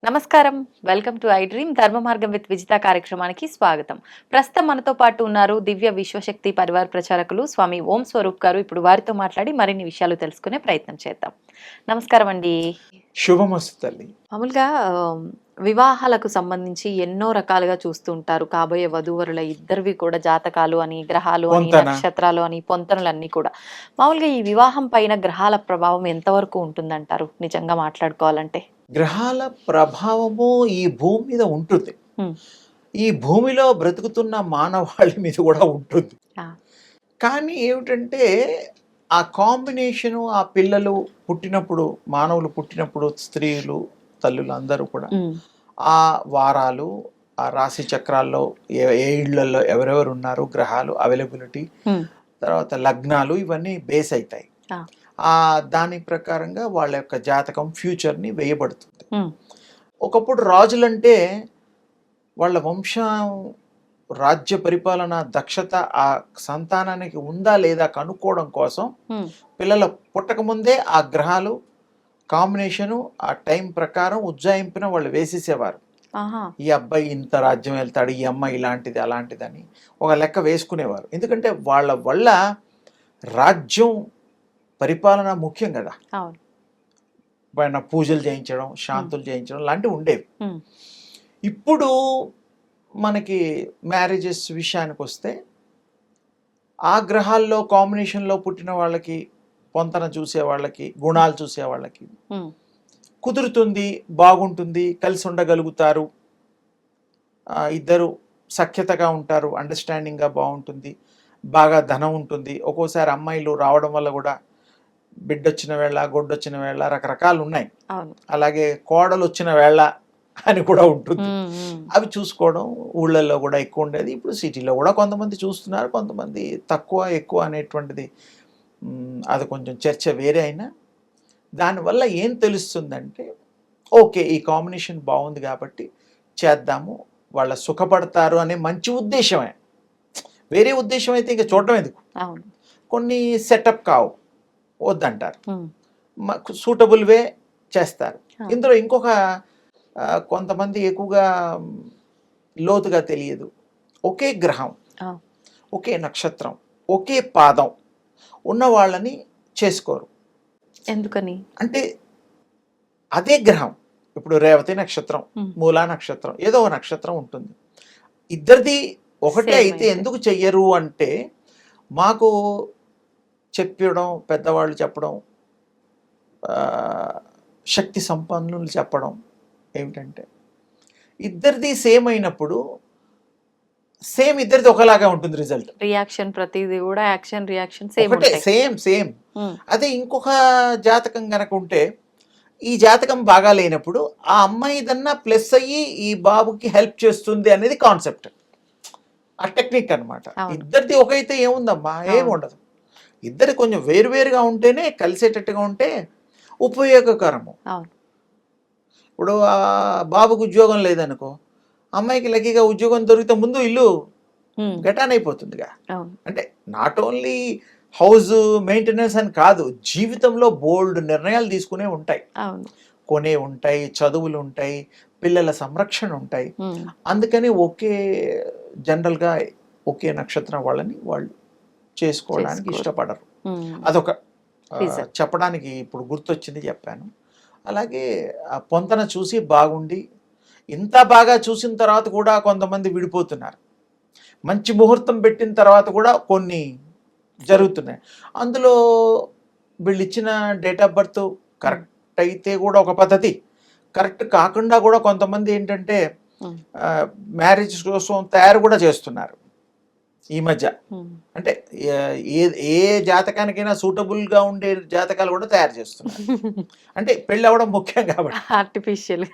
నమస్కారం. Welcome to I dream ధర్మ మార్గం విత్ విజిత కార్యక్రమానికి స్వాగతం. ప్రస్తుతం మనతో పాటు ఉన్నారు దివ్య విశ్వశక్తి పరివార్ ప్రచారకులు స్వామి ఓం స్వరూప్ గారు. ఇప్పుడు వారితో మాట్లాడి మరిన్ని విషయాలు తెలుసుకునే ప్రయత్నం చేద్దాం. నమస్కారం అండి. శుభమస్తు తల్లి. మామూలుగా వివాహాలకు సంబంధించి ఎన్నో రకాలుగా చూస్తూ ఉంటారు. కాబోయే వధూవరుల ఇద్దరివి కూడా జాతకాలు అని, గ్రహాలు అని, పొంతన. నక్షత్రాలు అని, పొంతనలన్నీ కూడా. మామూలుగా ఈ వివాహం పైన గ్రహాల ప్రభావం ఎంతవరకు ఉంటుందంటారు నిజంగా మాట్లాడుకోవాలంటే? గ్రహాల ప్రభావము ఈ భూమి మీద ఉంటుంది. హ్మ్. ఈ భూమిలో బ్రతుకుతున్న మానవాళి మీద కూడా ఉంటుంది. ఆ. కానీ ఏమిటంటే ఆ కాంబినేషను, ఆ పిల్లలు పుట్టినప్పుడు, మానవులు పుట్టినప్పుడు, స్త్రీలు తల్లులు అందరూ కూడా ఉమ్. ఆ వారాలు, ఆ రాశి చక్రాల్లో ఏ ఇళ్లలో ఎవరెవరు ఉన్నారు, గ్రహాలు అవైలబిలిటీ, ఉమ్. తర్వాత లగ్నాలు, ఇవన్నీ బేస్ అవుతాయి. ఆ. దాని ప్రకారంగా వాళ్ళ యొక్క జాతకం ఫ్యూచర్ని వేయబడుతుంది. ఉమ్. ఒకప్పుడు రాజులంటే వాళ్ళ వంశం, రాజ్య పరిపాలన దక్షత ఆ సంతానానికి ఉందా లేదా కనుక్కోవడం కోసం ఉమ్. పిల్లల పుట్టకముందే ఆ గ్రహాలు కాంబినేషను ఆ టైం ప్రకారం ఉజ్జాయింపున వాళ్ళు వేసేసేవారు. ఆహా. ఈ అబ్బాయి ఇంత రాజ్యం వెళ్తాడు, ఈ అమ్మాయి ఇలాంటిది అలాంటిదని ఒక లెక్క వేసుకునేవారు. ఎందుకంటే వాళ్ళ వల్ల రాజ్యం పరిపాలన ముఖ్యం కదా. అవును. పైన పూజలు చేయించడం, శాంతులు చేయించడం లాంటివి ఉండేవి. ఉమ్. ఇప్పుడు మనకి మ్యారేజెస్ విషయానికి వస్తే ఆ గ్రహాల్లో కాంబినేషన్లో పుట్టిన వాళ్ళకి, పొంతన చూసే వాళ్ళకి, గుణాలు చూసే వాళ్ళకి ఉమ్. కుదురుతుంది, బాగుంటుంది, కలిసి ఉండగలుగుతారు, ఇద్దరు సఖ్యతగా ఉంటారు, అండర్స్టాండింగ్గా బాగుంటుంది, బాగా ధనం ఉంటుంది. ఒక్కోసారి అమ్మాయిలు రావడం వల్ల కూడా బిడ్డొచ్చిన వేళ, గొడ్డొచ్చిన వేళ రకరకాలు ఉన్నాయి. అవును. అలాగే కోడలు వచ్చిన వేళ అని కూడా ఉంటుంది. ఉమ్. ఉమ్. అవి చూసుకోవడం ఊళ్ళల్లో కూడా ఎక్కువ ఉండేది. ఇప్పుడు సిటీలో కూడా కొంతమంది చూస్తున్నారు, కొంతమంది తక్కువ ఎక్కువ అనేటువంటిది అది కొంచెం చర్చ వేరే అయినా దానివల్ల ఏం తెలుస్తుందంటే ఓకే, ఈ కాంబినేషన్ బాగుంది కాబట్టి చేద్దాము, వాళ్ళ సుఖపడతారు అనే మంచి ఉద్దేశమే. వేరే ఉద్దేశం అయితే ఇంకా చూడటం ఎందుకు. అవును. కొన్ని సెటప్ కావు, వద్దంటారు, ఉమ్. సూటబుల్ వే చేస్తారు. ఆ. ఇందులో ఇంకొక కొంతమంది ఎక్కువగా లోతుగా తెలియదు. ఒకే గ్రహం, ఆ. ఒకే నక్షత్రం, ఒకే పాదం ఉన్న వాళ్ళని చేసుకోరు. ఎందుకని? అంటే అదే గ్రహం, ఇప్పుడు రేవతి నక్షత్రం, ఉమ్. మూలా నక్షత్రం, ఏదో ఒక నక్షత్రం ఉంటుంది. ఇద్దరిది ఒకటే Same అయితే అయితే. ఎందుకు చెయ్యరు అంటే మాకు చెప్పడం, పెద్దవాళ్ళు చెప్పడం, ఆ, శక్తి సంపన్నులు చెప్పడం ఏమిటంటే ఇద్దరిది సేమ్ అయినప్పుడు సేమ్ ఇద్దరిది ఒకలాగా ఉంటుంది రిజల్ట్. రియాక్షన్ ప్రతిదీ కూడా యాక్షన్ రియాక్షన్ సేమ్ ఒకటే, ఉంటాయి. Same same. ఉమ్. అదే ఇంకొక జాతకం కనుక ఉంటే ఈ జాతకం బాగా లేనప్పుడు ఆ అమ్మాయిదన్నా ప్లస్ అయ్యి ఈ బాబుకి హెల్ప్ చేస్తుంది అనేది కాన్సెప్ట్, ఆ టెక్నిక్ అనమాట. అవును. ఇద్దరిది ఒకైతే ఏముందమ్మా, ఏమి అవును. ఉండదు. ఇద్దరు కొంచెం వేరువేరుగా ఉంటేనే కలిసేటట్టుగా ఉంటే ఉపయోగకరము. అవును. ఇప్పుడు ఆ బాబుకు ఉద్యోగం లేదనుకో, అమ్మాయికి లక్కీగా ఉద్యోగం దొరికితే ముందు ఇల్లు ఉమ్. గటాన్ అయిపోతుందిగా. అవును. అంటే నాట్ ఓన్లీ హౌస్ మెయింటెనెన్స్ అని కాదు, జీవితంలో బోల్డ్ నిర్ణయాలు తీసుకునే ఉంటాయి, అవును. కొనే ఉంటాయి, చదువులు ఉంటాయి, పిల్లల సంరక్షణ ఉంటాయి. ఉమ్. అందుకని ఒకే జనరల్గా ఒకే నక్షత్రం వాళ్ళని వాళ్ళు చేసుకోవడానికి చేసుకోరు. ఇష్టపడరు. ఉమ్. అదొక Reason. చెప్పడానికి ఇప్పుడు గుర్తొచ్చింది, చెప్పాను. అలాగే ఆ పొంతన చూసి బాగుండి, ఇంత బాగా చూసిన తర్వాత కూడా కొంతమంది విడిపోతున్నారు. మంచి ముహూర్తం పెట్టిన తర్వాత కూడా కొన్ని జరుగుతున్నాయి. అందులో వీళ్ళు ఇచ్చిన డేట్ ఆఫ్ బర్త్ కరెక్ట్ అయితే కూడా ఒక పద్ధతి, కరెక్ట్ కాకుండా కూడా కొంతమంది ఏంటంటే ఉమ్. మ్యారేజ్ కోసం తయారు కూడా చేస్తున్నారు ఈ మధ్య. ఉమ్. అంటే ఏ ఏ జాతకానికైనా సూటబుల్గా ఉండే జాతకాలు కూడా తయారు చేస్తున్నారు. అంటే పెళ్ళి అవ్వడం ముఖ్యం కాబట్టి. ఆర్టిఫిషియల్.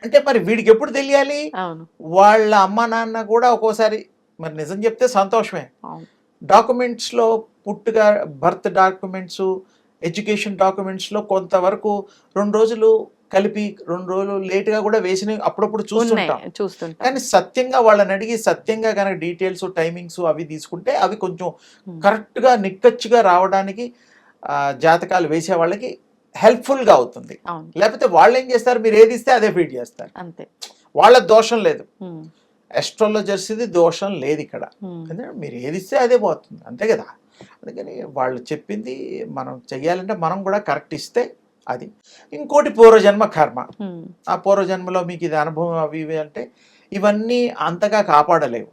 అంటే మరి వీడికి ఎప్పుడు తెలియాలి? అవును. వాళ్ళ అమ్మ నాన్న కూడా ఒక్కోసారి మరి నిజం చెప్తే సంతోషమే. అవును. డాక్యుమెంట్స్లో పుట్టుగా బర్త్ డాక్యుమెంట్స్, ఎడ్యుకేషన్ డాక్యుమెంట్స్లో కొంతవరకు 2 రోజులు కలిపి 2 రోజులు లేట్గా కూడా వేసినవి అప్పుడప్పుడు చూస్తుంటాం. ఉన్నాయి, చూస్తుంటాం. కానీ సత్యంగా వాళ్ళని అడిగి సత్యంగా కనుక డీటెయిల్స్, టైమింగ్స్ అవి తీసుకుంటే అవి కొంచెం ఉమ్. కరెక్ట్గా నిక్కచ్చిగా రావడానికి జాతకాలు వేసే వాళ్ళకి హెల్ప్ఫుల్గా అవుతుంది. అవును. లేకపోతే వాళ్ళు ఏం చేస్తారు, మీరు ఏది ఇస్తే అదే ఫీడ్ చేస్తారు. అంతే. వాళ్ళ దోషం లేదు, ఉమ్, ఎస్ట్రాలజర్స్ది దోషం లేదు ఇక్కడ. ఉమ్, ఎందుకంటే మీరు ఏది ఇస్తే అదే పోతుంది, అంతే కదా. అందుకని వాళ్ళు చెప్పింది మనం చెయ్యాలంటే మనం కూడా కరెక్ట్ ఇస్తే అది. ఇంకోటి పూర్వజన్మ కర్మ. ఉమ్, ఆ పూర్వజన్మలో మీకు ఇది అనుభవం అవి ఇవి అంటే ఇవన్నీ అంతగా కాపాడలేవు.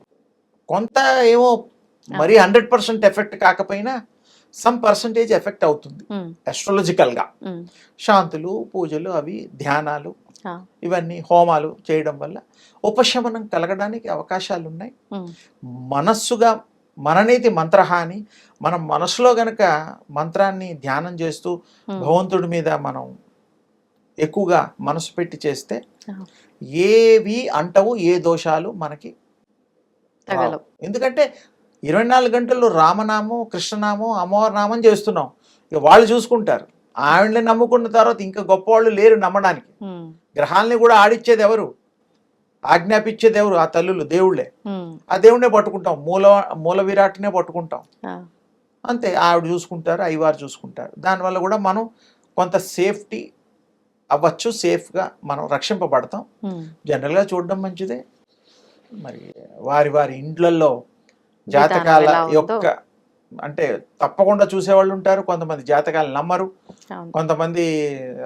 కొంత ఏమో మరీ 100% ఎఫెక్ట్ కాకపోయినా సమ్ పర్సంటేజ్ ఎఫెక్ట్ అవుతుంది ఉమ్, అస్ట్రాలజికల్గా. ఉమ్, శాంతులు, పూజలు, అవి ధ్యానాలు, ఆ, ఇవన్నీ హోమాలు చేయడం వల్ల ఉపశమనం కలగడానికి అవకాశాలు ఉన్నాయి. ఉమ్, మనస్సుగా మననేతి మంత్రహ అని మనం మనసులో గనక మంత్రాన్ని ధ్యానం చేస్తూ ఉమ్, భగవంతుడి మీద మనం ఎక్కువగా మనసు పెట్టి చేస్తే ఆ, ఏవి అంటవు, ఏ దోషాలు మనకి రావు. తగలవు. ఎందుకంటే 24 గంటలు రామనామం, కృష్ణనామం, అమ్మవారి నామం చేస్తున్నాం. ఇక వాళ్ళు చూసుకుంటారు. ఆవిడని నమ్ముకున్న తర్వాత ఇంకా గొప్పవాళ్ళు లేరు నమ్మడానికి. ఉమ్, గ్రహాలని కూడా ఆడిచ్చేది ఎవరు, ఆజ్ఞాపించేది ఎవరు? ఆ తల్లులు, దేవుళ్ళే. ఉమ్, ఆ దేవుడినే పట్టుకుంటాం, మూల విరాట్నే పట్టుకుంటాం. ఆ, అంతే, ఆవిడ చూసుకుంటారు, అయ్యవారు చూసుకుంటారు. దానివల్ల కూడా మనం కొంత సేఫ్టీ అవ్వచ్చు, సేఫ్గా మనం రక్షింపబడతాం. ఉమ్, జనరల్గా చూడడం మంచిదే. మరి వారి వారి ఇండ్లల్లో విధానం జాతకాల ఎలా ఉందో. యొక్క అంటే తప్పకుండా చూసేవాళ్ళు ఉంటారు. కొంతమంది జాతకాలు నమ్మరు. అవును. కొంతమంది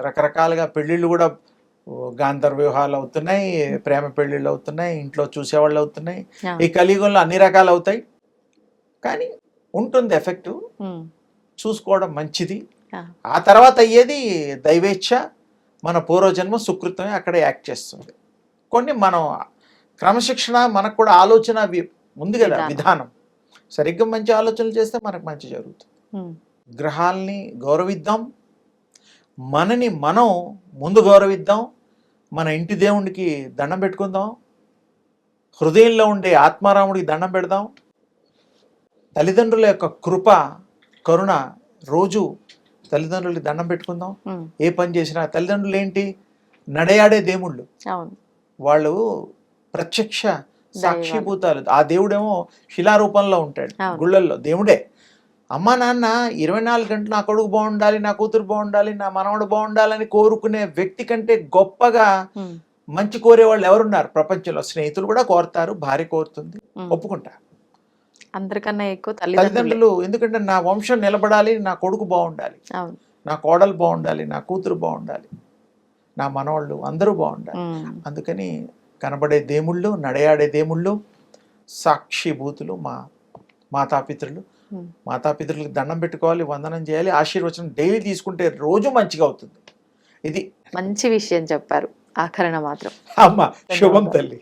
రకరకాలుగా పెళ్ళిళ్ళు కూడా గాంధర్వ వివాహాలు అవుతున్నాయి, ప్రేమ పెళ్ళిళ్ళు అవుతున్నాయి, ఇంట్లో చూసేవాళ్ళు అవుతున్నాయి. ఆ, ఈ కలియుగంలో అన్ని రకాలు అవుతాయి. కానీ ఉంటుంది ఎఫెక్టు, ఉమ్, చూసుకోవడం మంచిది. ఆ, ఆ తర్వాత అయ్యేది దైవేచ్ఛ, మన పూర్వజన్మ సుకృతమే అక్కడే యాక్ట్ చేస్తుంది. కొన్ని మనం క్రమశిక్షణ, మనకు కూడా ఆలోచన ఉంది కదా, విధానం సరిగ్గా మంచి ఆలోచనలు చేస్తే మనకు మంచి జరుగుతుంది. ఉమ్, గ్రహాల్ని గౌరవిద్దాం, మనని మనం ముందు గౌరవిద్దాం, మన ఇంటి దేవుడికి దండం పెట్టుకుందాం, హృదయంలో ఉండే ఆత్మారాముడికి దండం పెడదాం. తల్లిదండ్రుల యొక్క కృప, కరుణ రోజు తల్లిదండ్రులకి దండం పెట్టుకుందాం. ఉమ్, ఏ పని చేసినా తల్లిదండ్రులు ఏంటి, నడయాడే దేవుళ్ళు. అవును. వాళ్ళు ప్రత్యక్ష సాక్షిభూతాలు. ఆ దేవుడేమో శిలారూపంలో ఉంటాడు, అవును. గుళ్ళల్లో దేవుడే. అమ్మా నాన్న 24 గంటలు నా కొడుకు బాగుండాలి, నా కూతురు బాగుండాలి, నా మనవడు బాగుండాలని కోరుకునే వ్యక్తి కంటే గొప్పగా ఉమ్, మంచి కోరేవాళ్ళు ఎవరున్నారు ప్రపంచంలో? స్నేహితులు కూడా కోరుతారు, భార్య కోరుతుంది, ఉమ్. ఒప్పుకుంటా. అందరికన్నా ఎక్కువ తల్లిదండ్రులే. తల్లిదండ్రులు, ఎందుకంటే నా వంశం నిలబడాలి, నా కొడుకు బాగుండాలి, అవును. నా కోడలు బాగుండాలి, నా కూతురు బాగుండాలి, నా మనవాళ్ళు అందరూ బాగుండాలి. ఉమ్, అందుకని కనబడే దేవుళ్ళు, నడయాడే దేవుళ్ళు, సాక్షిభూతులు మా మాతాపితృలు. ఉమ్. మాతాపితృలకు దండం పెట్టుకోవాలి, వందనం చేయాలి, ఆశీర్వచనం డైలీ తీసుకుంటే రోజు మంచిగా అవుతుంది. ఇది మంచి విషయం చెప్పారు. ఆఖరణ మాత్రం అమ్మ శుభం తల్లి.